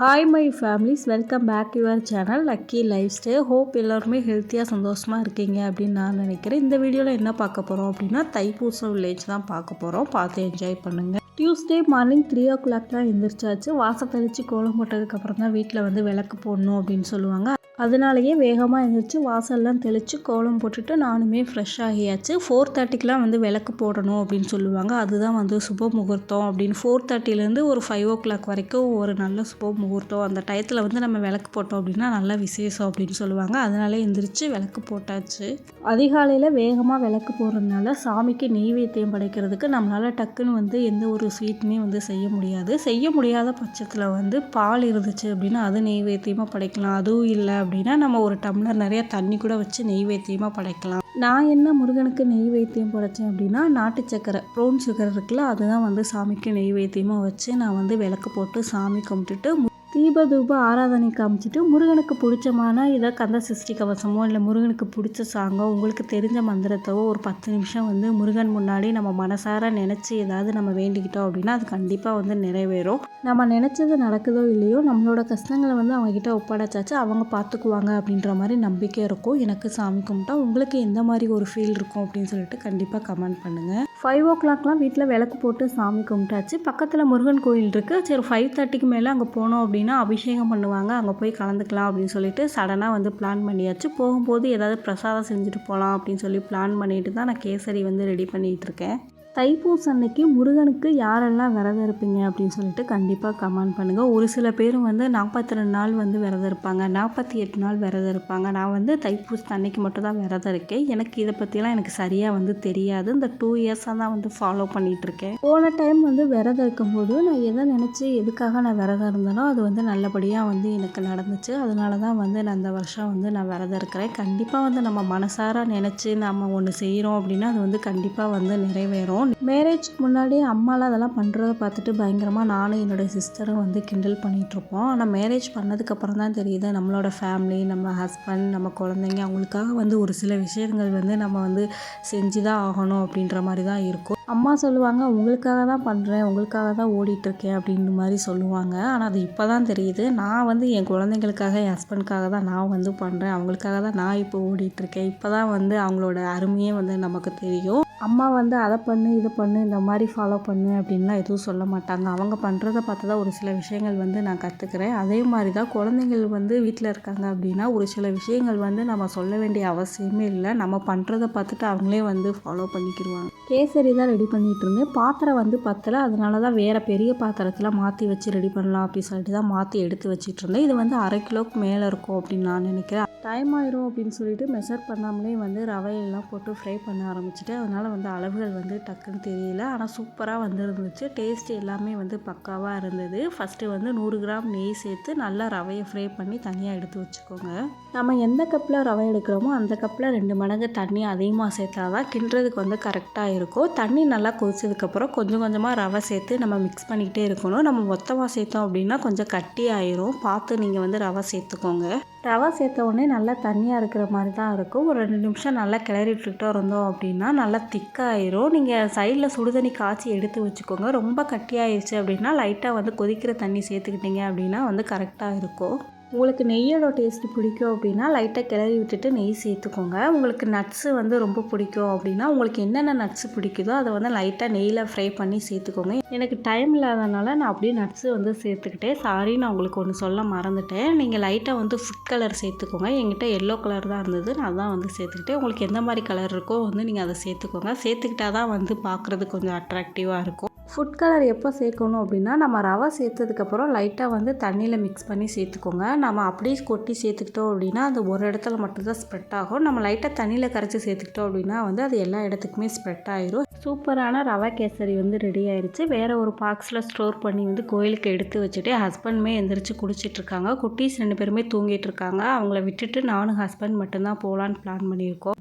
Hi my families, welcome back your channel lucky life style. Hope எல்லோருமே ஹெல்த்தியாக சந்தோஷமாக இருக்கீங்க அப்படின்னு நான் நினைக்கிறேன். இந்த வீடியோவில் என்ன பார்க்க போகிறோம் அப்படின்னா தைப்பூசம் வில்லேஜ் தான் பார்க்க போகிறோம். பார்த்து என்ஜாய் பண்ணுங்கள். Tuesday morning 3 o'clock எந்திரிச்சாச்சு. வாசல் தெளித்து கோலம் போட்டதுக்கப்புறம் தான் வீட்டில் வந்து விளக்கு போடணும் அப்படின்னு சொல்லுவாங்க. அதனாலேயே வேகமாக எழுந்திரிச்சு வாசல்லாம் தெளித்து கோலம் போட்டுட்டு நானுமே ஃப்ரெஷ் ஆகியாச்சு. 4:30க்கெலாம் வந்து விளக்கு போடணும் அப்படின்னு சொல்லுவாங்க. அதுதான் வந்து சுப முகூர்த்தம் அப்படின்னு. 4:30லேருந்து ஒரு 5 o'clock வரைக்கும் ஒரு நல்ல சுப முகூர்த்தம். அந்த டயத்தில் வந்து நம்ம விளக்கு போட்டோம் அப்படின்னா நல்ல விசேஷம் அப்படின்னு சொல்லுவாங்க. அதனால எந்திரிச்சு விளக்கு போட்டாச்சு. அதிகாலையில் வேகமாக விளக்கு போடுறதுனால சாமிக்கு நெய்வேத்தியம் படைக்கிறதுக்கு நம்மளால் டக்குன்னு வந்து எந்த ஒரு ஸ்வீட்டுமே வந்து செய்ய முடியாது. செய்ய முடியாத பட்சத்தில் வந்து பால் இருந்துச்சு அப்படின்னா அது நெய்வேத்தியமாக படைக்கலாம். அதுவும் இல்லை அப்படின்னா நம்ம ஒரு டம்ளர் நிறைய தண்ணி கூட வச்சு நெய்வேத்தியமாக படைக்கலாம். நான் என்ன முருகனுக்கு நெய்வேத்தியம் படைச்சேன் அப்படின்னா நாட்டு சக்கரை, ப்ரௌன் சுகர் இருக்குல்ல, அதுதான் வந்து சாமிக்கு நெய்வேத்தியமாக வச்சு நான் வந்து விளக்கு போட்டு சாமி கும்பிட்டுட்டு தீப தூப ஆராதனை காமிச்சிட்டு முருகனுக்கு பிடிச்சமான இதை கந்த சஷ்டி கவசமோ இல்லை முருகனுக்கு பிடிச்ச சாங்கோ உங்களுக்கு தெரிஞ்ச மந்திரத்தோ ஒரு 10 நிமிஷம் வந்து முருகன் முன்னாடி நம்ம மனசார நினச்சி ஏதாவது நம்ம வேண்டிக்கிட்டோம் அப்படின்னா அது கண்டிப்பாக வந்து நிறைவேறும். நம்ம நினச்சது நடக்குதோ இல்லையோ நம்மளோட கஷ்டங்களை வந்து அவங்கக்கிட்ட ஒப்படைச்சாச்சு, அவங்க பார்த்துக்குவாங்க அப்படின்ற மாதிரி நம்பிக்கை இருக்கும். எனக்கு சாமி கும்பிட்டா உங்களுக்கு எந்த மாதிரி ஒரு ஃபீல் இருக்கும் அப்படின்னு சொல்லிட்டு கண்டிப்பாக கமெண்ட் பண்ணுங்கள். 5 o'clockலாம் வீட்டில் விளக்கு போட்டு சாமி கும்பிட்டாச்சு. பக்கத்தில் முருகன் கோயில் இருக்குது. சரி 5:30க்கு மேலே அங்கே போனோம் அப்படின்னா அபிஷேகம் பண்ணுவாங்க, அங்கே போய் கலந்துக்கலாம் அப்படின்னு சொல்லிட்டு சடனாக வந்து பிளான் பண்ணியாச்சு. போகும்போது ஏதாவது பிரசாதம் செஞ்சுட்டு போகலாம் அப்படின்னு சொல்லி பிளான் பண்ணிட்டு தான் நான் கேசரி வந்து ரெடி பண்ணிகிட்டு இருக்கேன். தைப்பூசம் அன்னைக்கு முருகனுக்கு யாரெல்லாம் விரதம் இருப்பீங்க அப்படின்னு சொல்லிட்டு கண்டிப்பாக கமெண்ட் பண்ணுங்கள். ஒரு சில பேர் வந்து 42 நாள் வந்து விரதம் இருப்பாங்க, 48 நாள் விரதம் இருப்பாங்க. நான் வந்து தைப்பூசம் அன்னைக்கு மட்டும் தான் விரதம் இருக்கேன். எனக்கு இதை பற்றிலாம் எனக்கு சரியாக வந்து தெரியாது. இந்த 2 இயர்ஸாக தான் வந்து ஃபாலோ பண்ணிகிட்ருக்கேன். போன டைம் வந்து விரதம் இருக்கும்போது நான் எதை நினச்சி எதுக்காக நான் விரதம் இருந்தேனோ அது வந்து நல்லபடியாக வந்து எனக்கு நடந்துச்சு. அதனால தான் வந்து நான் இந்த வருஷம் வந்து நான் விரதம் இருக்கிறேன். கண்டிப்பாக வந்து நம்ம மனசார நினச்சி நம்ம ஒன்று செய்கிறோம் அப்படின்னா அது வந்து கண்டிப்பாக வந்து நிறைவேறும். மேரேஜ்க்கு முன்னாடி அம்மாலாம் அதெல்லாம் பண்ணுறத பார்த்துட்டு பயங்கரமாக நானும் என்னோடய சிஸ்டரும் வந்து கிண்டல் பண்ணிகிட்ருப்போம். ஆனால் மேரேஜ் பண்ணதுக்கப்புறம் தான் தெரியுது நம்மளோட ஃபேமிலி, நம்ம ஹஸ்பண்ட், நம்ம குழந்தைங்க அவங்களுக்காக வந்து ஒரு சில விஷயங்கள் வந்து நம்ம வந்து செஞ்சு தான் ஆகணும் அப்படின்ற மாதிரி தான் இருக்கும். அம்மா சொல்லுவாங்க உங்களுக்காக தான் பண்ணுறேன், உங்களுக்காக தான் ஓடிட்டுருக்கேன் அப்படின்ற மாதிரி சொல்லுவாங்க. ஆனால் அது இப்போ தான் தெரியுது. நான் வந்து என் குழந்தைங்களுக்காக, என் ஹஸ்பண்ட்காக தான் நான் வந்து பண்ணுறேன், அவங்களுக்காக தான் நான் இப்போ ஓடிட்டுருக்கேன். இப்போ தான் வந்து அவங்களோட அருமையே வந்து நமக்கு தெரியும். அம்மா வந்து அதை பண்ணு இதை பண்ணு இந்த மாதிரி ஃபாலோ பண்ணு அப்படின்லாம் எதுவும் சொல்ல மாட்டாங்க. அவங்க பண்ணுறத பார்த்து தான் ஒரு சில விஷயங்கள் வந்து நான் கற்றுக்கிறேன். அதே மாதிரி தான் குழந்தைங்கள் வந்து வீட்டில் இருக்காங்க அப்படின்னா ஒரு சில விஷயங்கள் வந்து நம்ம சொல்ல வேண்டிய அவசியமே இல்லை. நம்ம பண்ணுறத பார்த்துட்டு அவங்களே வந்து ஃபாலோ பண்ணிக்கிடுவாங்க. கேசரி தான் ரெடி பண்ணிகிட்டு இருந்தேன். பாத்திரம் வந்து பத்தலை, அதனால தான் வேறு பெரிய பாத்திரத்தில் மாற்றி வச்சு ரெடி பண்ணலாம் அப்படின்னு சொல்லிட்டு தான் மாற்றி எடுத்து வச்சிட்டு இருந்தேன். இது வந்து 1/2 கிலோவுக்கு மேலே இருக்கும் அப்படின்னு நான் நினைக்கிறேன். டைம் ஆயிரும் அப்படின்னு சொல்லிட்டு மெஷர் பண்ணாமலே வந்து ரவையெல்லாம் போட்டு ஃப்ரை பண்ண ஆரம்பிச்சிட்டேன். அதனால் வந்து அளவுகள் வந்து டக்குன்னு தெரியல. ஆனால் சூப்பராக வந்து இருந்துச்சு. டேஸ்ட் எல்லாமே வந்து பக்காவாக இருந்தது. ஃபஸ்ட்டு வந்து 100 கிராம் நெய் சேர்த்து நல்லா ரவையை ஃப்ரை பண்ணி தனியாக எடுத்து வச்சுக்கோங்க. நம்ம எந்த கப்பில் ரவை எடுக்கிறோமோ அந்த கப்பில் 2 மடங்கு தண்ணி அதிகமாக சேர்த்தா தான் கிண்டுறதுக்கு வந்து கரெக்டாக இருக்கும். தண்ணி நல்லா கொதிச்சதுக்கப்புறம் கொஞ்சம் கொஞ்சமாக ரவை சேர்த்து நம்ம மிக்ஸ் பண்ணிக்கிட்டே இருக்கணும். நம்ம மொத்தமாக சேர்த்தோம் அப்படின்னா கொஞ்சம் கட்டி ஆயிரும். பார்த்து நீங்கள் வந்து ரவை சேர்த்துக்கோங்க. ரவை சேர்த்த உடனே நல்லா தண்ணியாக இருக்கிற மாதிரி தான் இருக்கும். ஒரு 2 நிமிஷம் நல்லா கிளறி விட்டுக்கிட்டே இருந்தோம் அப்படின்னா நல்லா திக்காயிரும். நீங்கள் சைடில் சுடுதண்ணி காய்ச்சி எடுத்து வச்சுக்கோங்க. ரொம்ப கட்டியாயிருச்சு அப்படின்னா லைட்டாக வந்து கொதிக்கிற தண்ணி சேர்த்துக்கிட்டிங்க அப்படின்னா வந்து கரெக்டாக இருக்கும். உங்களுக்கு நெய்யோட டேஸ்ட்டு பிடிக்கும் அப்படின்னா லைட்டாக கிளறி விட்டுட்டு நெய் சேர்த்துக்கோங்க. உங்களுக்கு நட்ஸு வந்து ரொம்ப பிடிக்கும் அப்படின்னா உங்களுக்கு என்னென்ன நட்ஸு பிடிக்குதோ அதை வந்து லைட்டாக நெய்யில் ஃப்ரை பண்ணி சேர்த்துக்கோங்க. எனக்கு டைம் இல்லாதனால நான் அப்படியே நட்ஸு வந்து சேர்த்துக்கிட்டேன். சாரி, நான் உங்களுக்கு ஒன்று சொல்ல மறந்துட்டேன். நீங்கள் லைட்டாக வந்து ஃபுட் கலர் சேர்த்துக்கோங்க. என்கிட்ட எல்லோ கலர் தான் இருந்தது, நான் தான் வந்து சேர்த்துக்கிட்டேன். உங்களுக்கு எந்த மாதிரி கலர் இருக்கோ வந்து நீங்கள் அதை சேர்த்துக்கோங்க. சேர்த்துக்கிட்டால் தான் வந்து பார்க்குறது கொஞ்சம் அட்ராக்டிவாக இருக்கும். ஃபுட் கலர் எப்போ சேர்க்கணும் அப்படின்னா நம்ம ரவை சேர்த்ததுக்கப்புறம் லைட்டாக வந்து தண்ணியில் மிக்ஸ் பண்ணி சேர்த்துக்கோங்க. நம்ம அப்படியே கொட்டி சேர்த்துக்கிட்டோம் அப்படின்னா அது ஒரு இடத்துல மட்டும்தான் ஸ்ப்ரெட் ஆகும். நம்ம லைட்டாக தண்ணியில் கரைச்சி சேர்த்துக்கிட்டோம் அப்படின்னா வந்து அது எல்லா இடத்துக்குமே ஸ்ப்ரெட் ஆயிரும். சூப்பரான ரவை கேசரி வந்து ரெடி ஆயிடுச்சு. வேறு ஒரு பாக்ஸில் ஸ்டோர் பண்ணி வந்து கோயிலுக்கு எடுத்து வச்சுட்டு ஹஸ்பண்டுமே எந்திரிச்சு குடிச்சிட்ருக்காங்க. குட்டீஸ் 2 பேருமே தூங்கிட்டு இருக்காங்க. அவங்கள விட்டுட்டு நானும் ஹஸ்பண்ட் மட்டும்தான் போகலான்னு பிளான் பண்ணியிருக்கோம்.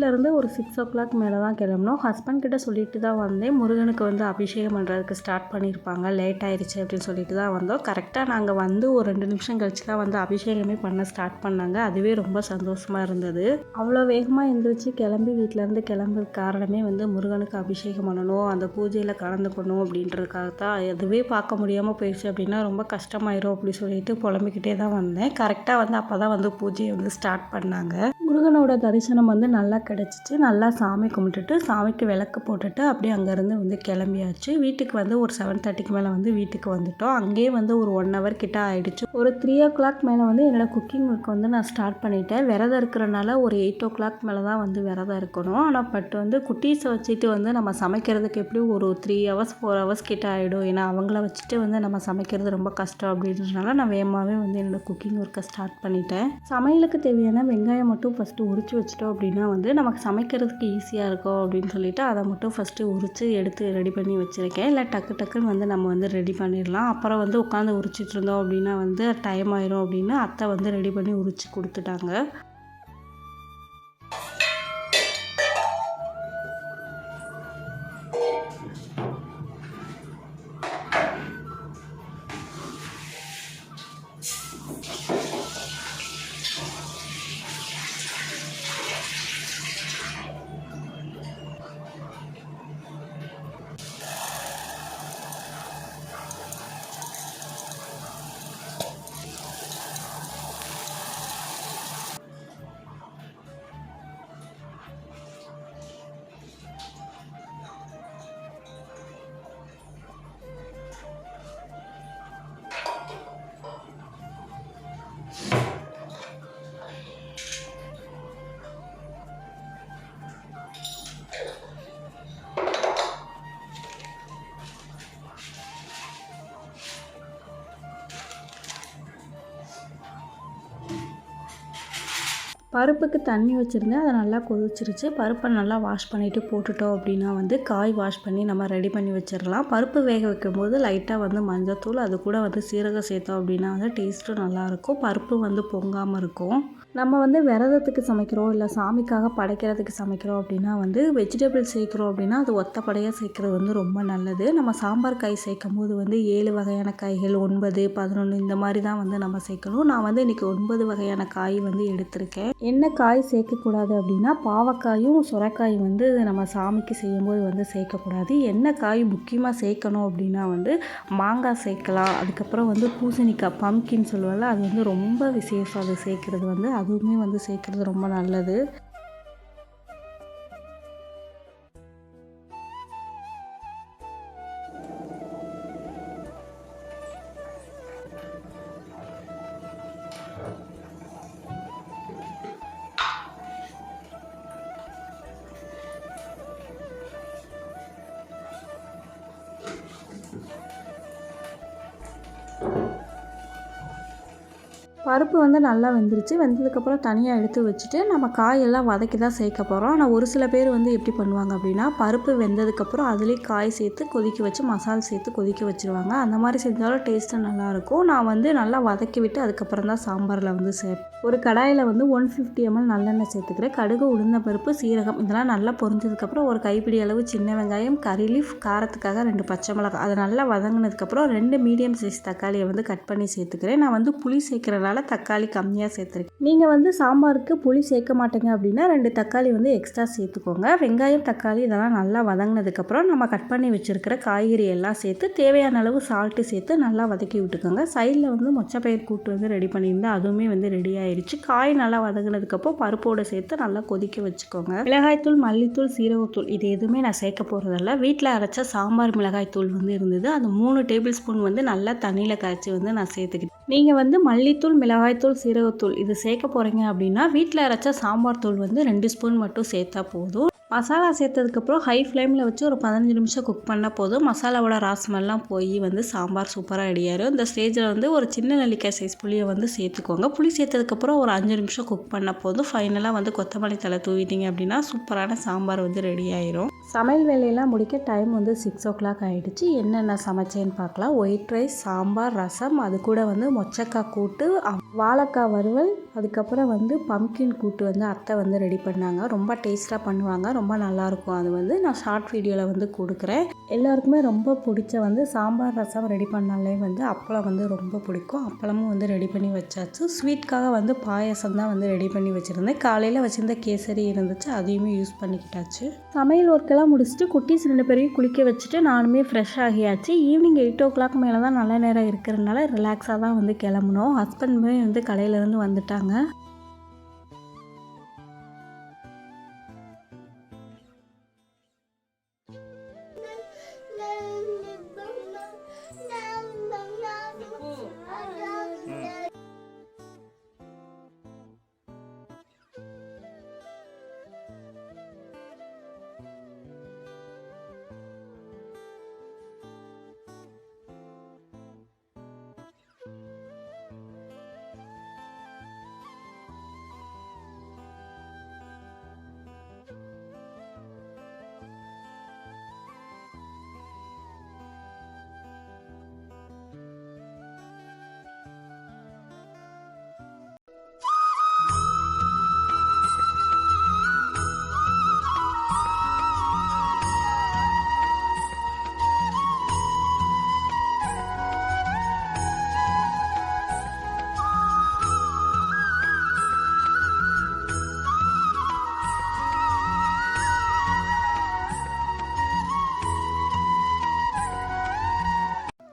வீட்டிலேருந்து ஒரு 6 மேலே தான் கிளம்புனோம். ஹஸ்பண்ட் கிட்ட சொல்லிட்டு தான் வந்தேன். முருகனுக்கு வந்து அபிஷேகம் பண்ணுறதுக்கு ஸ்டார்ட் பண்ணியிருப்பாங்க. லேட் ஆயிடுச்சு அப்படின்னு சொல்லிட்டு தான் வந்தோம். கரெக்டாக நாங்கள் வந்து ஒரு 2 நிமிஷம் கழிச்சு தான் வந்து அபிஷேகமே பண்ண ஸ்டார்ட் பண்ணாங்க. அதுவே ரொம்ப சந்தோஷமாக இருந்தது. அவ்வளோ வேகமாக எழுந்திரிச்சு கிளம்பி வீட்டிலேருந்து கிளம்புற காரணமே வந்து முருகனுக்கு அபிஷேகம் பண்ணணும், அந்த பூஜையில் கலந்துக்கணும் அப்படின்றதுக்காக தான். அதுவே பார்க்க முடியாமல் போயிடுச்சு அப்படின்னா ரொம்ப கஷ்டமாயிரும் அப்படி சொல்லிட்டு புலம்பிக்கிட்டே தான் வந்தேன். கரெக்டாக வந்து அப்போ தான் வந்து பூஜையை வந்து ஸ்டார்ட் பண்ணாங்க. முருகனோட தரிசனம் வந்து நல்லா கிடச்சிச்சு. நல்லா சாமி கும்பிட்டுட்டு சாமிக்கு விளக்கு போட்டுட்டு அப்படியே அங்கேருந்து வந்து கிளம்பியாச்சு. வீட்டுக்கு வந்து ஒரு 7:30 மேலே வந்து வீட்டுக்கு வந்துட்டோம். அங்கேயே வந்து ஒரு 1 ஹவர் கிட்ட ஆகிடுச்சு. ஒரு 3 மேலே வந்து என்னோடய குக்கிங் ஒர்க் வந்து நான் ஸ்டார்ட் பண்ணிட்டேன். விரதம் இருக்கிறனால ஒரு 8 மேலே தான் வந்து விரதம் இருக்கணும். ஆனால் வந்து குட்டீஸை வச்சுட்டு வந்து நம்ம சமைக்கிறதுக்கு எப்படியும் ஒரு 3 ஹவர்ஸ் 4 ஹவர்ஸ் கிட்ட ஆகிடும். ஏன்னா அவங்கள வச்சுட்டு வந்து நம்ம சமைக்கிறது ரொம்ப கஷ்டம் அப்படின்றதுனால நான் வேகமாகவே வந்து என்னோடய குக்கிங் ஒர்க்கை ஸ்டார்ட் பண்ணிட்டேன். சமையலுக்கு தேவையான வெங்காயம் மட்டும் ஃபஸ்ட்டு உரித்து வச்சிட்டோம் அப்படின்னா வந்து நமக்கு சமைக்கிறதுக்கு ஈஸியாக இருக்கும் அப்படின்னு சொல்லிட்டு அதை மட்டும் ஃபஸ்ட்டு உரித்து எடுத்து ரெடி பண்ணி வச்சுருக்கேன். இல்லை டக்குன்னு வந்து நம்ம வந்து ரெடி பண்ணிடலாம். அப்புறம் வந்து உட்காந்து உரிச்சிட்டு இருந்தோம் அப்படின்னா வந்து டைம் ஆயிரும் அப்படின்னு அத்தை வந்து ரெடி பண்ணி உரித்து கொடுத்துட்டாங்க. பருப்புக்கு தண்ணி வச்சுருந்தேன். அதை நல்லா கொதிச்சிருச்சு. பருப்பை நல்லா வாஷ் பண்ணிவிட்டு போட்டுட்டோம் அப்படின்னா வந்து காய் வாஷ் பண்ணி நம்ம ரெடி பண்ணி வச்சிடலாம். பருப்பு வேக வைக்கும்போது லைட்டாக வந்து மஞ்சத்தூள் அது கூட வந்து சீரகம் சேர்த்தோம் அப்படின்னா வந்து டேஸ்ட்டும் நல்லாயிருக்கும். பருப்பு வந்து பொங்காமல் இருக்கும். நம்ம வந்து விரதத்துக்கு சமைக்கிறோம் இல்லை சாமிக்காக படைக்கிறதுக்கு சமைக்கிறோம் அப்படின்னா வந்து வெஜிடபிள் சேர்க்குறோம் அப்படின்னா அது ஒத்தப்படையாக சேர்க்குறது வந்து ரொம்ப நல்லது. நம்ம சாம்பார் காய் சேர்க்கும் போது வந்து 7 வகையான காய்கள் 9, 11 இந்த மாதிரி தான் வந்து நம்ம சேர்க்கணும். நான் வந்து இன்றைக்கி 9 வகையான காய் வந்து எடுத்திருக்கேன். என்ன காய் சேர்க்கக்கூடாது அப்படின்னா பாவக்காயும் சுரைக்காயும் வந்து நம்ம சாமிக்கு செய்யும்போது வந்து சேர்க்கக்கூடாது. என்ன காய் முக்கியமாக சேர்க்கணும் அப்படின்னா வந்து மாங்காய் சேர்க்கலாம். அதுக்கப்புறம் வந்து பூசணிக்காய் பம்கின்னு சொல்லுவாங்கள்ல, அது வந்து ரொம்ப விசேஷம். அது சேர்க்குறது வந்து அதுவுமே வந்து சேர்க்குறது ரொம்ப நல்லது. பருப்பு வந்து நல்லா வெந்துருச்சு. வெந்ததுக்கப்புறம் தனியாக எடுத்து வச்சுட்டு நம்ம காயெல்லாம் வதக்கி தான் சேர்க்க போகிறோம். ஆனால் ஒரு சில பேர் வந்து எப்படி பண்ணுவாங்க அப்படின்னா பருப்பு வெந்ததுக்கப்புறம் அதுலேயே காய் சேர்த்து கொதிக்க வச்சு மசாலா சேர்த்து கொதிக்க வச்சுருவாங்க. அந்த மாதிரி செஞ்சாலும் டேஸ்ட்டு நல்லாயிருக்கும். நான் வந்து நல்லா வதக்கி விட்டு அதுக்கப்புறம் தான் சாம்பாரில் வந்து ஒரு கடாயில் வந்து 150 ml நல்லெண்ணெய் சேர்த்துக்கிறேன். கடுகு, உளுந்த பருப்பு, சீரகம் இதெல்லாம் நல்லா பொரிஞ்சதுக்கப்புறம் ஒரு கைப்பிடி அளவு சின்ன வெங்காயம், கறி லீஃப், காரத்துக்காக 2 பச்சை மிளகாய் அதை நல்லா வதங்கினதுக்கப்புறம் 2 மீடியம் சைஸ் தக்காளியை வந்து கட் பண்ணி சேர்த்துக்கிறேன். நான் வந்து புளி சேர்க்குறனால தக்காளி கம்மியாக சேர்த்துருக்கேன். நீங்கள் வந்து சாம்பாருக்கு புளி சேர்க்க மாட்டேங்க அப்படின்னா 2 தக்காளி வந்து எக்ஸ்ட்ரா சேர்த்துக்கோங்க. வெங்காயம், தக்காளி இதெல்லாம் நல்லா வதங்கினதுக்கப்புறம் நம்ம கட் பண்ணி வச்சுருக்கிற காய்கறி எல்லாம் சேர்த்து தேவையான அளவு சால்ட்டு சேர்த்து நல்லா வதக்கி விட்டுக்கோங்க. சைடில் வந்து மொச்சப்பயிர் கூட்டு வந்து ரெடி பண்ணியிருந்தேன். அதுவுமே வந்து ரெடி ஆயிடுச்சு. காய் நல்லா வதங்கினதுக்கப்புறம் பருப்போடு சேர்த்து நல்லா கொதிக்க வச்சுக்கோங்க. மிளகாய்த்தூள், மல்லித்தூள், சீரகத்தூள் இது எதுவுமே நான் சேர்க்க போகிறதில்ல. வீட்டில் அரைச்ச சாம்பார் மிளகாய்த்தூள் வந்து இருந்தது. அது 3 டேபிள் ஸ்பூன் வந்து நல்லா தண்ணியில் காய்ச்சி வந்து நான் சேர்த்துக்கிட்டேன். நீங்கள் வந்து மல்லித்தூள், மிளகாய்த்தூள், சீரகத்தூள் இது சேர்க்க போகிறீங்க அப்படின்னா வீட்டில் அரைச்ச சாம்பார் தூள் வந்து 2 ஸ்பூன் மட்டும் சேர்த்தா போதும். மசாலா சேர்த்ததுக்கப்புறம் ஹை ஃப்ளேமில் வச்சு ஒரு 15 நிமிஷம் குக் பண்ணால் போதும். மசாலாவோட ராஸ்மெல்லாம் போய் வந்து சாம்பார் சூப்பராக ரெடி ஆயிடும். இந்த ஸ்டேஜில் வந்து ஒரு சின்ன நெல்லிக்காய் சைஸ் புளியை வந்து சேர்த்துக்கோங்க. புளி சேர்த்ததுக்கப்புறம் ஒரு 5 நிமிஷம் குக் பண்ணால் போதும். ஃபைனலாக வந்து கொத்தமல்லி தழை தூவிட்டிங்க அப்படின்னா சூப்பரான சாம்பார் வந்து ரெடி ஆயிரும். சமையல் வேலையெல்லாம் முடிக்க டைம் வந்து 6 o'clock ஆகிடுச்சு. என்னென்ன சமைச்சேன்னு பார்க்கலாம். ஒயிட் ரைஸ், சாம்பார், ரசம், அது கூட வந்து மொச்சக்காய் கூட்டு, வாழைக்காய் வறுவல், அதுக்கப்புறம் வந்து பம்கின் கூட்டு வந்து அத்தை வந்து ரெடி பண்ணாங்க. ரொம்ப டேஸ்ட்டாக பண்ணுவாங்க, ரொம்ப நல்லாயிருக்கும். அது வந்து நான் ஷார்ட் வீடியோவில் வந்து கொடுக்குறேன். எல்லாருக்குமே ரொம்ப பிடிச்ச வந்து சாம்பார் ரசம் ரெடி பண்ணாலே வந்து அப்பளம் வந்து ரொம்ப பிடிக்கும். அப்பளமும் வந்து ரெடி பண்ணி வச்சாச்சு. ஸ்வீட்காக வந்து பாயசம் தான் வந்து ரெடி பண்ணி வச்சுருந்தேன். காலையில் வச்சுருந்த கேசரி இருந்துச்சு, அதையுமே யூஸ் பண்ணிக்கிட்டாச்சு. சமையல் ஒர்க்கெல்லாம் முடிச்சுட்டு குட்டீஸ் 2 பேரையும் குளிக்க வச்சுட்டு நானுமே ஃப்ரெஷ் ஆகியாச்சு. ஈவினிங் 8 o'clock மேலே தான் நல்ல நேரம் இருக்கிறதுனால ரிலாக்ஸாக தான் வந்து கிளம்புனோம். ஹஸ்பண்டுமே வந்து கடையிலேருந்து வந்துட்டாங்க.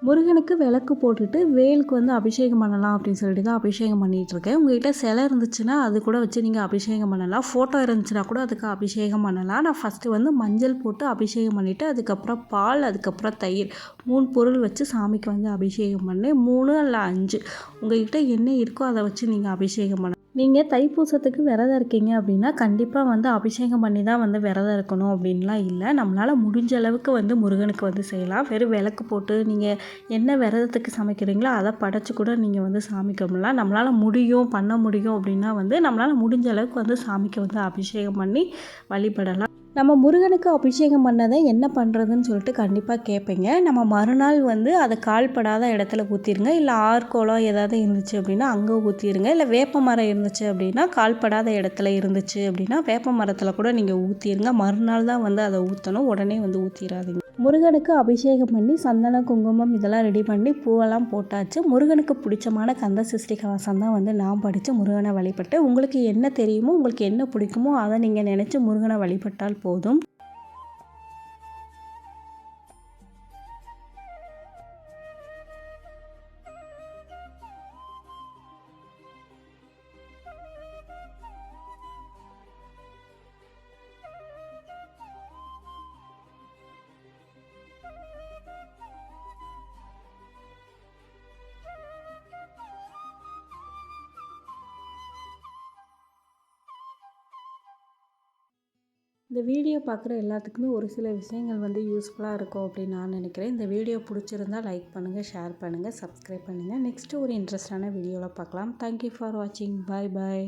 முருகனுக்கு விளக்கு போட்டுட்டு வேலுக்கு வந்து அபிஷேகம் பண்ணலாம் அப்படின்னு சொல்லிட்டு தான் அபிஷேகம் பண்ணிகிட்ருக்கேன். உங்கள்கிட்ட சிலை இருந்துச்சுன்னா அது கூட வச்சு நீங்கள் அபிஷேகம் பண்ணலாம். ஃபோட்டோ இருந்துச்சுன்னா கூட அதுக்கு அபிஷேகம் பண்ணலாம். நான் ஃபஸ்ட்டு வந்து மஞ்சள் போட்டு அபிஷேகம் பண்ணிவிட்டு அதுக்கப்புறம் பால், அதுக்கப்புறம் தயிர் 3 பொருள் வச்சு சாமிக்கு வந்து அபிஷேகம் பண்ணேன். 3 அல்ல 5 உங்கள்கிட்ட என்ன இருக்கோ அதை வச்சு நீங்கள் அபிஷேகம் பண்ணலாம். நீங்கள் தைப்பூசத்துக்கு விரதம் இருக்கீங்க அப்படின்னா கண்டிப்பாக வந்து அபிஷேகம் பண்ணி தான் வந்து விரதம் இருக்கணும் அப்படின்லாம் இல்லை. நம்மளால் முடிஞ்ச அளவுக்கு வந்து முருகனுக்கு வந்து செய்யலாம். வெறும் விளக்கு போட்டு நீங்கள் என்ன விரதத்துக்கு சமைக்கிறீங்களோ அதை படைச்சி கூட நீங்கள் வந்து சாமி கும்பிடலாம். நம்மளால் பண்ண முடியும் அப்படின்னா வந்து நம்மளால் முடிஞ்ச அளவுக்கு வந்து சாமிக்கு வந்து அபிஷேகம் பண்ணி வழிபடலாம். நம்ம முருகனுக்கு அபிஷேகம் பண்ணதை என்ன பண்ணுறதுன்னு சொல்லிட்டு கண்டிப்பாக கேட்பீங்க. நம்ம மறுநாள் வந்து அதை கால்படாத இடத்துல ஊற்றிடுங்க. இல்லை ஆற்கோளம் ஏதாவது இருந்துச்சு அப்படின்னா அங்கே ஊற்றிடுங்க. இல்லை வேப்ப மரம் இருந்துச்சு அப்படின்னா கால்படாத இடத்துல இருந்துச்சு அப்படின்னா வேப்ப மரத்தில் கூட நீங்கள் ஊற்றிடுங்க. மறுநாள் தான் வந்து அதை ஊற்றணும், உடனே வந்து ஊற்றிடாதீங்க. முருகனுக்கு அபிஷேகம் பண்ணி சந்தன குங்குமம் இதெல்லாம் ரெடி பண்ணி பூவெல்லாம் போட்டாச்சு. முருகனுக்கு பிடிச்சமான கந்த சஷ்டி கவசம் தான் வந்து நான் படித்து முருகனை வழிபட்டு. உங்களுக்கு என்ன தெரியுமோ, உங்களுக்கு என்ன பிடிக்குமோ அதை நீங்கள் நினச்சி முருகனை வழிபட்டால் போதும். இந்த வீடியோ பார்க்குற எல்லாத்துக்குமே ஒரு சில விஷயங்கள் வந்து யூஸ்ஃபுல்லாக இருக்கும் அப்படின்னு நான் நினைக்கிறேன். இந்த வீடியோ பிடிச்சிருந்தால் லைக் பண்ணுங்கள், ஷேர் பண்ணுங்கள், சப்ஸ்கிரைப் பண்ணுங்கள். நெக்ஸ்ட்டு ஒரு இன்ட்ரெஸ்டான வீடியோவில் பார்க்கலாம். தேங்க்யூ ஃபார் வாட்சிங். பாய் பாய்.